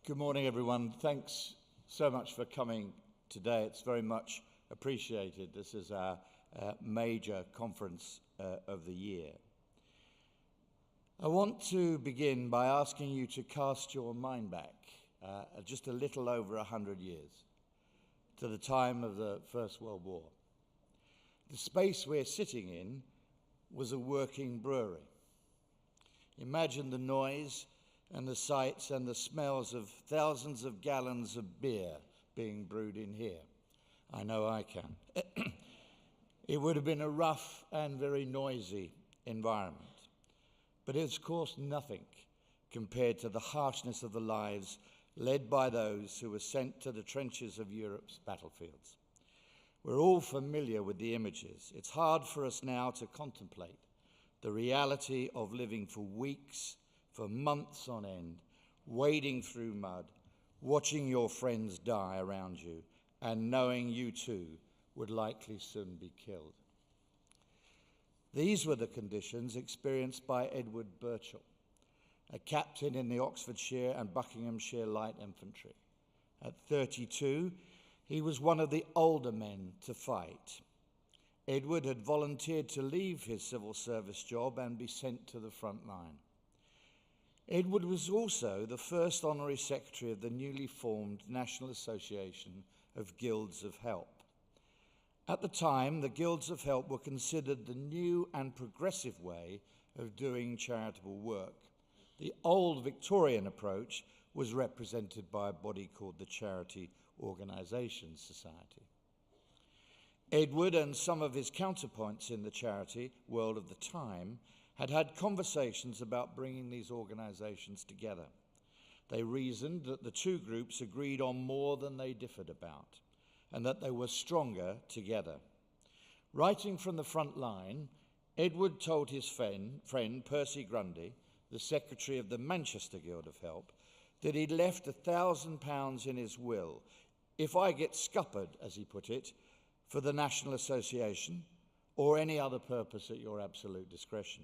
Good morning, everyone. Thanks so much for coming today. It's very much appreciated. This is our major conference of the year. I want to begin by asking you to cast your mind back just a little over 100 years to the time of the First World War. The space we're sitting in was a working brewery. Imagine the noise and the sights and the smells of thousands of gallons of beer being brewed in here. I know I can. It would have been a rough and very noisy environment, but it's of course nothing compared to the harshness of the lives led by those who were sent to the trenches of Europe's battlefields. We're all familiar with the images. It's hard for us now to contemplate the reality of living for weeks, for months on end, wading through mud, watching your friends die around you, and knowing you too would likely soon be killed. These were the conditions experienced by Edward Burchell, a captain in the Oxfordshire and Buckinghamshire Light Infantry. At 32, he was one of the older men to fight. Edward had volunteered to leave his civil service job and be sent to the front line. Edward was also the first honorary secretary of the newly formed National Association of Guilds of Help. At the time, the Guilds of Help were considered the new and progressive way of doing charitable work. The old Victorian approach was represented by a body called the Charity Organisation Society. Edward and some of his counterpoints in the charity world of the time had conversations about bringing these organisations together. They reasoned that the two groups agreed on more than they differed about, and that they were stronger together. Writing from the front line, Edward told his friend Percy Grundy, the secretary of the Manchester Guild of Help, that he'd left £1,000 in his will, if I get scuppered, as he put it, for the National Association, or any other purpose at your absolute discretion.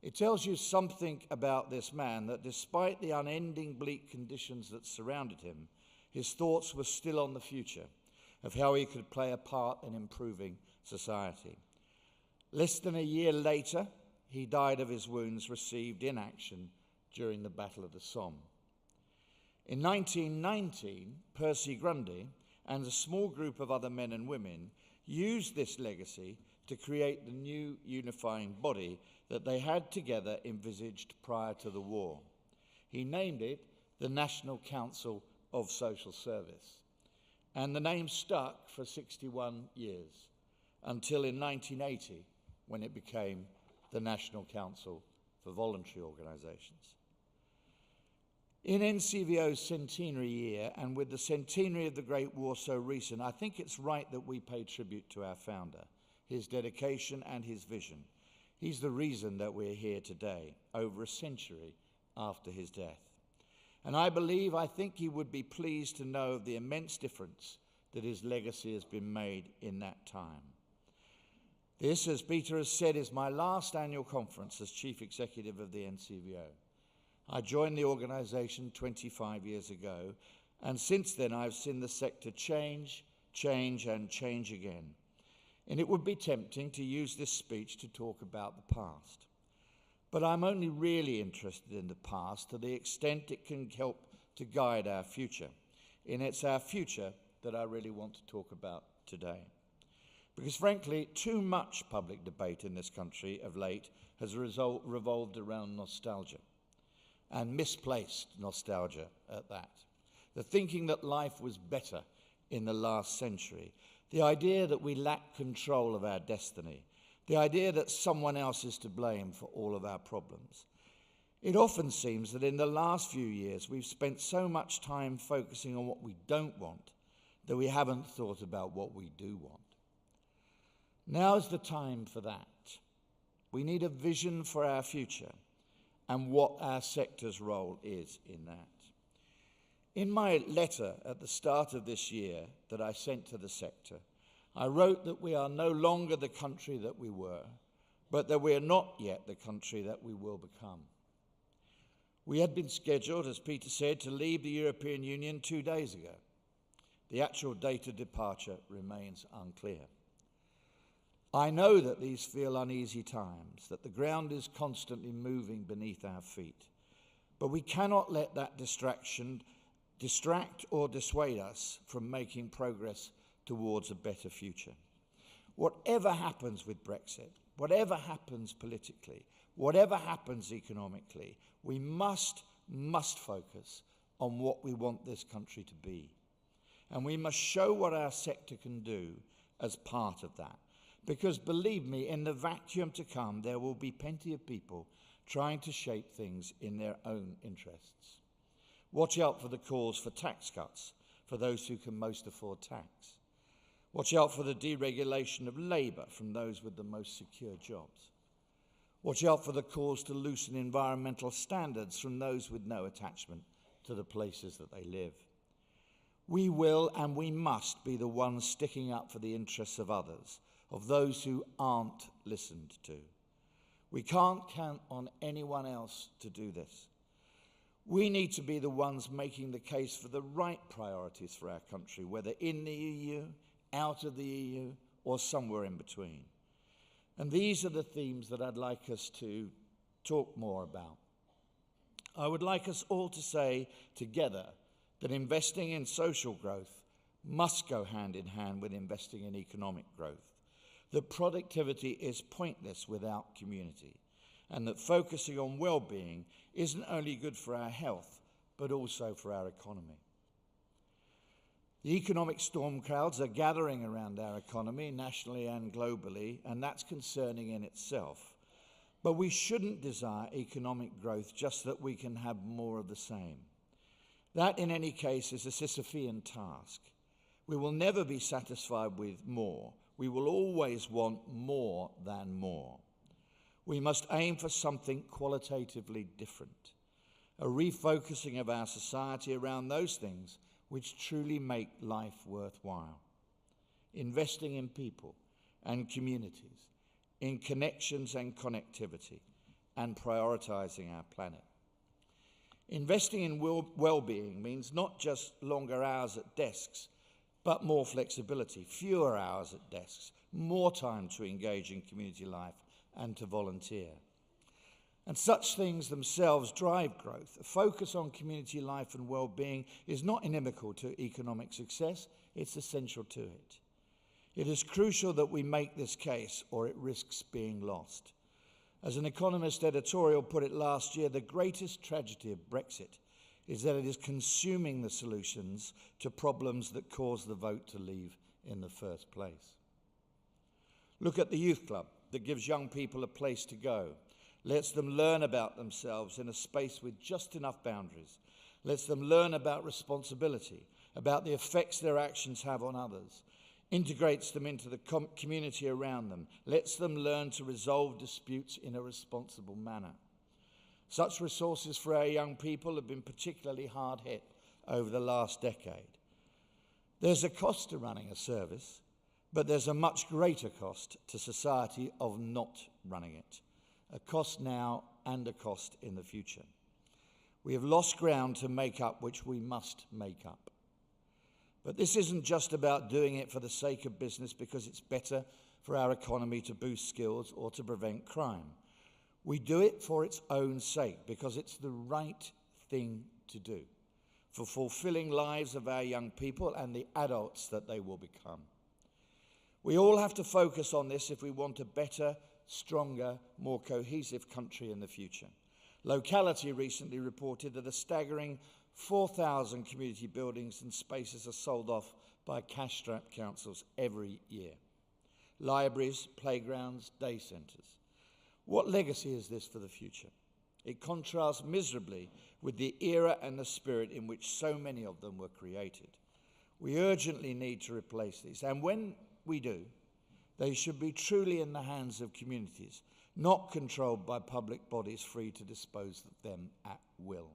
It tells you something about this man, that despite the unending bleak conditions that surrounded him, his thoughts were still on the future, of how he could play a part in improving society. Less than a year later, he died of his wounds received in action during the Battle of the Somme. In 1919, Percy Grundy and a small group of other men and women used this legacy to create the new unifying body that they had together envisaged prior to the war. He named it the National Council of Social Service, and the name stuck for 61 years, until in 1980, when it became the National Council for Voluntary Organisations. In NCVO's centenary year, and with the centenary of the Great War so recent, I think it's right that we pay tribute to our founder, his dedication and his vision. He's the reason that we're here today, over a century after his death. And I think he would be pleased to know of the immense difference that his legacy has been made in that time. This, as Peter has said, is my last annual conference as Chief Executive of the NCVO. I joined the organisation 25 years ago, and since then I've seen the sector change, and change again. And it would be tempting to use this speech to talk about the past. But I'm only really interested in the past to the extent it can help to guide our future. And it's our future that I really want to talk about today. Because frankly, too much public debate in this country of late has revolved around nostalgia, and misplaced nostalgia at that. The thinking that life was better in the last century, the idea that we lack control of our destiny, the idea that someone else is to blame for all of our problems. It often seems that in the last few years we've spent so much time focusing on what we don't want that we haven't thought about what we do want. Now is the time for that. We need a vision for our future and what our sector's role is in that. In my letter at the start of this year that I sent to the sector, I wrote that we are no longer the country that we were, but that we are not yet the country that we will become. We had been scheduled, as Peter said, to leave the European Union 2 days ago. The actual date of departure remains unclear. I know that these feel uneasy times, that the ground is constantly moving beneath our feet, but we cannot let that distraction distract or dissuade us from making progress towards a better future. Whatever happens with Brexit, whatever happens politically, whatever happens economically, we must focus on what we want this country to be. And we must show what our sector can do as part of that. Because believe me, in the vacuum to come, there will be plenty of people trying to shape things in their own interests. Watch out for the calls for tax cuts for those who can most afford tax. Watch out for the deregulation of labour from those with the most secure jobs. Watch out for the calls to loosen environmental standards from those with no attachment to the places that they live. We will and we must be the ones sticking up for the interests of others, of those who aren't listened to. We can't count on anyone else to do this. We need to be the ones making the case for the right priorities for our country, whether in the EU, out of the EU, or somewhere in between. And these are the themes that I'd like us to talk more about. I would like us all to say together that investing in social growth must go hand in hand with investing in economic growth, that productivity is pointless without community, and that focusing on well-being isn't only good for our health, but also for our economy. The economic storm clouds are gathering around our economy, nationally and globally, and that's concerning in itself. But we shouldn't desire economic growth just that we can have more of the same. That, in any case, is a Sisyphean task. We will never be satisfied with more. We will always want more than more. We must aim for something qualitatively different, a refocusing of our society around those things which truly make life worthwhile. Investing in people and communities, in connections and connectivity, and prioritising our planet. Investing in well-being means not just longer hours at desks, but more flexibility, fewer hours at desks, more time to engage in community life and to volunteer. And such things themselves drive growth. A focus on community life and well-being is not inimical to economic success, it's essential to it. It is crucial that we make this case or it risks being lost. As an Economist editorial put it last year, the greatest tragedy of Brexit is that it is consuming the solutions to problems that caused the vote to leave in the first place. Look at the youth club that gives young people a place to go, lets them learn about themselves in a space with just enough boundaries, lets them learn about responsibility, about the effects their actions have on others, integrates them into the community around them, lets them learn to resolve disputes in a responsible manner. Such resources for our young people have been particularly hard hit over the last decade. There's a cost to running a service, but there's a much greater cost to society of not running it. A cost now and a cost in the future. We have lost ground to make up, which we must make up. But this isn't just about doing it for the sake of business because it's better for our economy to boost skills or to prevent crime. We do it for its own sake because it's the right thing to do, for fulfilling lives of our young people and the adults that they will become. We all have to focus on this if we want a better, stronger, more cohesive country in the future. Locality recently reported that a staggering 4,000 community buildings and spaces are sold off by cash-strapped councils every year. Libraries, playgrounds, day centres. What legacy is this for the future? It contrasts miserably with the era and the spirit in which so many of them were created. We urgently need to replace these, and when we do, they should be truly in the hands of communities, not controlled by public bodies free to dispose of them at will.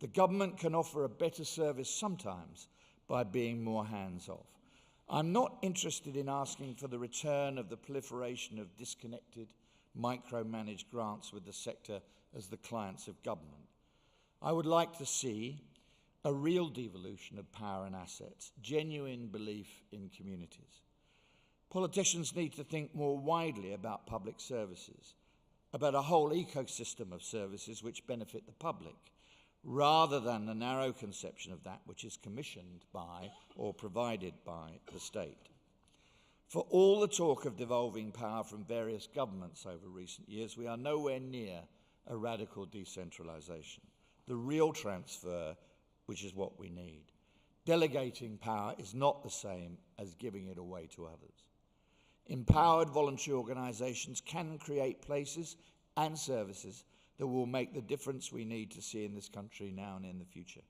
The government can offer a better service sometimes by being more hands-off. I'm not interested in asking for the return of the proliferation of disconnected, micromanaged grants with the sector as the clients of government. I would like to see a real devolution of power and assets, genuine belief in communities. Politicians need to think more widely about public services, about a whole ecosystem of services which benefit the public, rather than the narrow conception of that which is commissioned by or provided by the state. For all the talk of devolving power from various governments over recent years, we are nowhere near a radical decentralisation. The real transfer, which is what we need. Delegating power is not the same as giving it away to others. Empowered voluntary organisations can create places and services that will make the difference we need to see in this country now and in the future.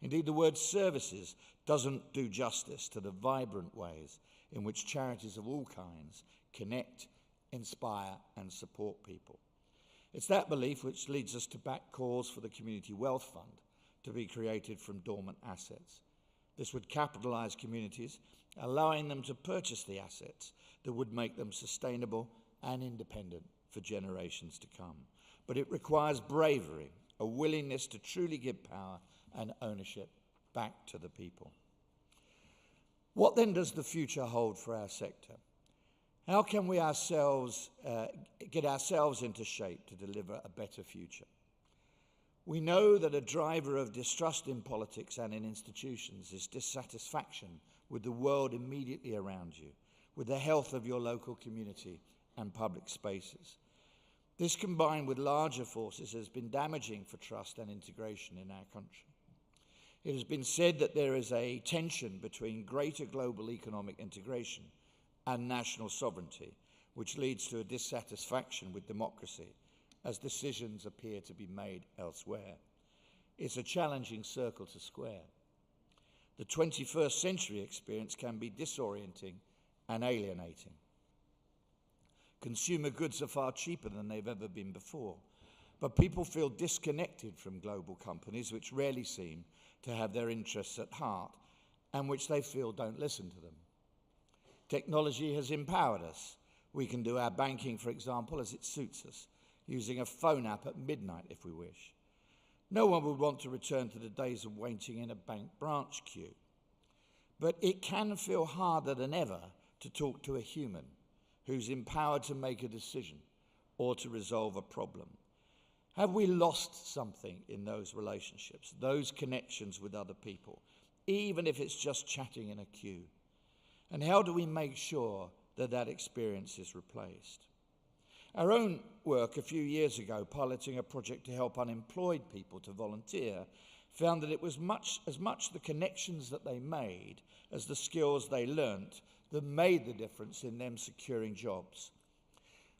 Indeed, the word services doesn't do justice to the vibrant ways in which charities of all kinds connect, inspire and support people. It's that belief which leads us to back calls for the Community Wealth Fund to be created from dormant assets. This would capitalise communities, allowing them to purchase the assets that would make them sustainable and independent for generations to come. But it requires bravery, a willingness to truly give power and ownership back to the people. What then does the future hold for our sector? How can we get ourselves into shape to deliver a better future? We know that a driver of distrust in politics and in institutions is dissatisfaction with the world immediately around you, with the health of your local community and public spaces. This, combined with larger forces, has been damaging for trust and integration in our country. It has been said that there is a tension between greater global economic integration and national sovereignty, which leads to a dissatisfaction with democracy as decisions appear to be made elsewhere. It's a challenging circle to square. The 21st century experience can be disorienting and alienating. Consumer goods are far cheaper than they've ever been before, but people feel disconnected from global companies which rarely seem to have their interests at heart and which they feel don't listen to them. Technology has empowered us. We can do our banking, for example, as it suits us, using a phone app at midnight if we wish. No one would want to return to the days of waiting in a bank branch queue. But it can feel harder than ever to talk to a human who's empowered to make a decision or to resolve a problem. Have we lost something in those relationships, those connections with other people, even if it's just chatting in a queue? And how do we make sure that that experience is replaced? Our own work a few years ago, piloting a project to help unemployed people to volunteer, found that it was as much the connections that they made as the skills they learnt that made the difference in them securing jobs.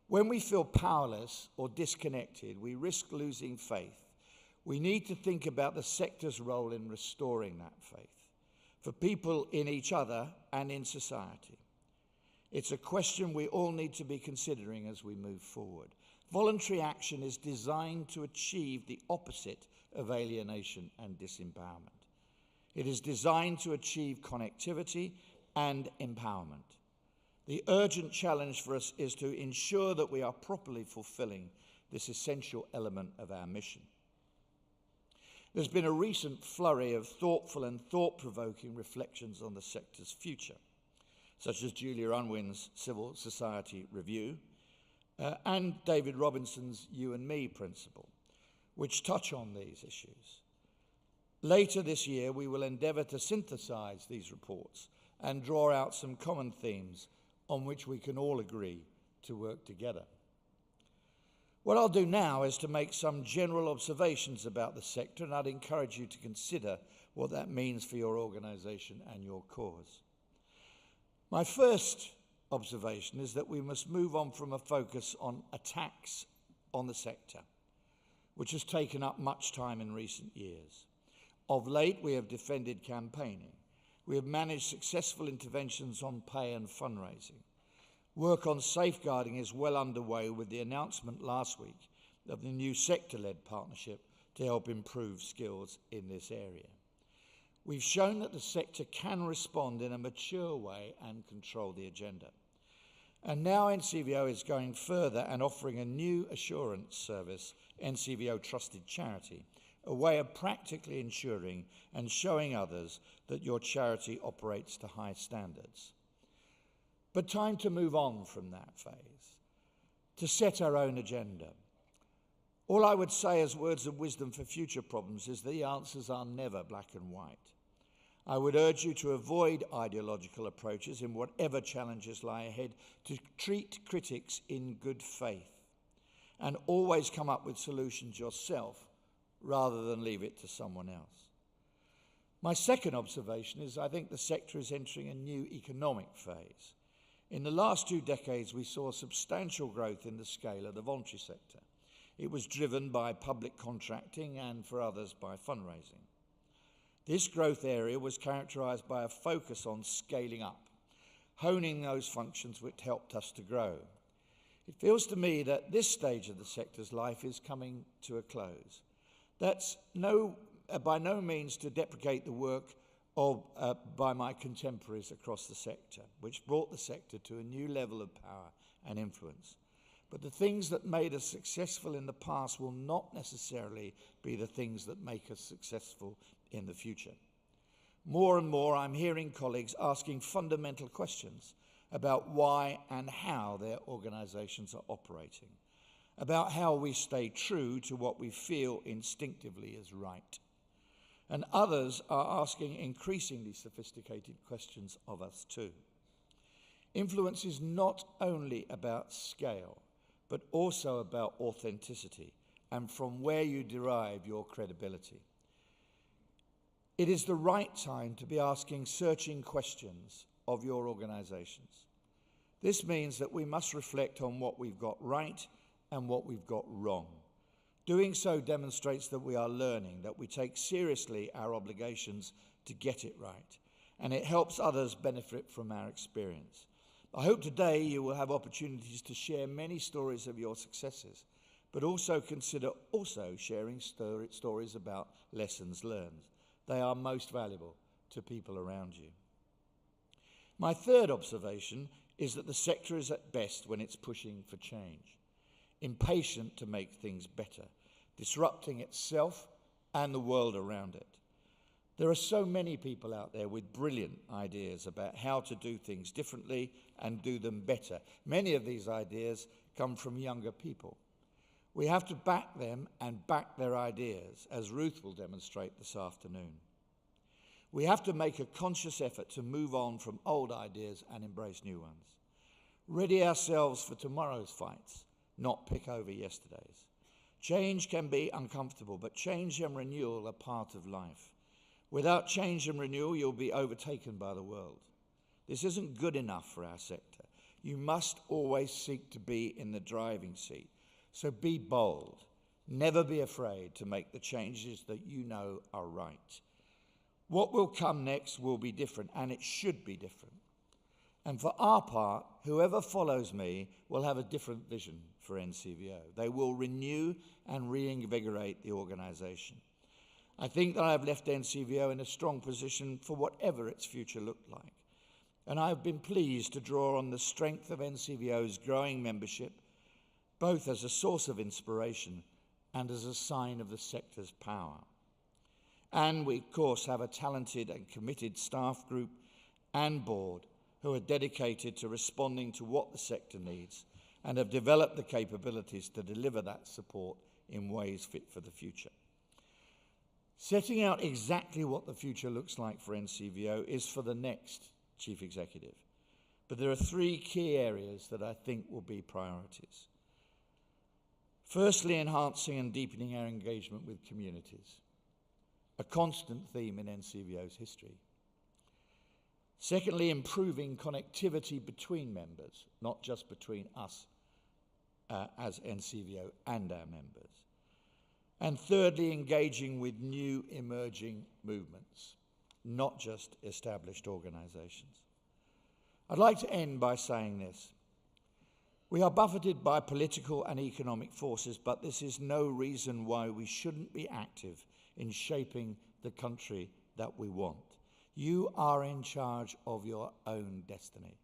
When we feel powerless or disconnected, we risk losing faith. We need to think about the sector's role in restoring that faith, for people in each other and in society. It's a question we all need to be considering as we move forward. Voluntary action is designed to achieve the opposite of alienation and disempowerment. It is designed to achieve connectivity and empowerment. The urgent challenge for us is to ensure that we are properly fulfilling this essential element of our mission. There's been a recent flurry of thoughtful and thought-provoking reflections on the sector's future, such as Julia Unwin's Civil Society Review and David Robinson's You and Me principle, which touch on these issues. Later this year, we will endeavour to synthesise these reports and draw out some common themes on which we can all agree to work together. What I'll do now is to make some general observations about the sector, and I'd encourage you to consider what that means for your organisation and your cause. My first observation is that we must move on from a focus on attacks on the sector, which has taken up much time in recent years. Of late, we have defended campaigning. We have managed successful interventions on pay and fundraising. Work on safeguarding is well underway with the announcement last week of the new sector-led partnership to help improve skills in this area. We've shown that the sector can respond in a mature way and control the agenda. And now NCVO is going further and offering a new assurance service, NCVO Trusted Charity, a way of practically ensuring and showing others that your charity operates to high standards. But time to move on from that phase, to set our own agenda. All I would say as words of wisdom for future problems is that the answers are never black and white. I would urge you to avoid ideological approaches in whatever challenges lie ahead, to treat critics in good faith, and always come up with solutions yourself rather than leave it to someone else. My second observation is I think the sector is entering a new economic phase. In the last 2 decades, we saw substantial growth in the scale of the voluntary sector. It was driven by public contracting and, for others, by fundraising. This growth area was characterised by a focus on scaling up, honing those functions which helped us to grow. It feels to me that this stage of the sector's life is coming to a close. That's by no means to deprecate the work by my contemporaries across the sector, which brought the sector to a new level of power and influence. But the things that made us successful in the past will not necessarily be the things that make us successful in the future. More and more, I'm hearing colleagues asking fundamental questions about why and how their organisations are operating, about how we stay true to what we feel instinctively is right. And others are asking increasingly sophisticated questions of us too. Influence is not only about scale, but also about authenticity and from where you derive your credibility. It is the right time to be asking searching questions of your organisations. This means that we must reflect on what we've got right and what we've got wrong. Doing so demonstrates that we are learning, that we take seriously our obligations to get it right, and it helps others benefit from our experience. I hope today you will have opportunities to share many stories of your successes, but also consider sharing stories about lessons learned. They are most valuable to people around you. My third observation is that the sector is at best when it's pushing for change, impatient to make things better, disrupting itself and the world around it. There are so many people out there with brilliant ideas about how to do things differently and do them better. Many of these ideas come from younger people. We have to back them and back their ideas, as Ruth will demonstrate this afternoon. We have to make a conscious effort to move on from old ideas and embrace new ones. Ready ourselves for tomorrow's fights, not pick over yesterday's. Change can be uncomfortable, but change and renewal are part of life. Without change and renewal, you'll be overtaken by the world. This isn't good enough for our sector. You must always seek to be in the driving seat. So be bold. Never be afraid to make the changes that you know are right. What will come next will be different, and it should be different. And for our part, whoever follows me will have a different vision for NCVO. They will renew and reinvigorate the organisation. I think that I have left NCVO in a strong position for whatever its future looked like. And I have been pleased to draw on the strength of NCVO's growing membership, both as a source of inspiration and as a sign of the sector's power. And we, of course, have a talented and committed staff group and board who are dedicated to responding to what the sector needs and have developed the capabilities to deliver that support in ways fit for the future. Setting out exactly what the future looks like for NCVO is for the next Chief Executive. But there are 3 key areas that I think will be priorities. Firstly, enhancing and deepening our engagement with communities, a constant theme in NCVO's history. Secondly, improving connectivity between members, not just between us as NCVO and our members. And thirdly, engaging with new emerging movements, not just established organisations. I'd like to end by saying this. We are buffeted by political and economic forces, but this is no reason why we shouldn't be active in shaping the country that we want. You are in charge of your own destiny.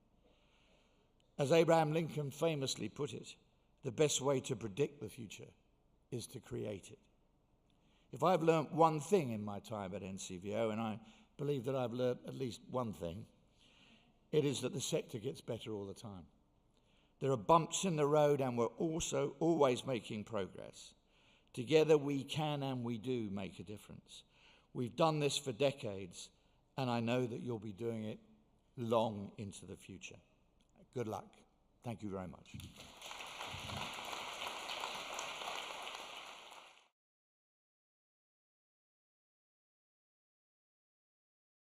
As Abraham Lincoln famously put it, the best way to predict the future is to create it. If I've learnt one thing in my time at NCVO, and I believe that I've learnt at least one thing, it is that the sector gets better all the time. There are bumps in the road, and we're also always making progress. Together we can and we do make a difference. We've done this for decades, and I know that you'll be doing it long into the future. Good luck. Thank you very much.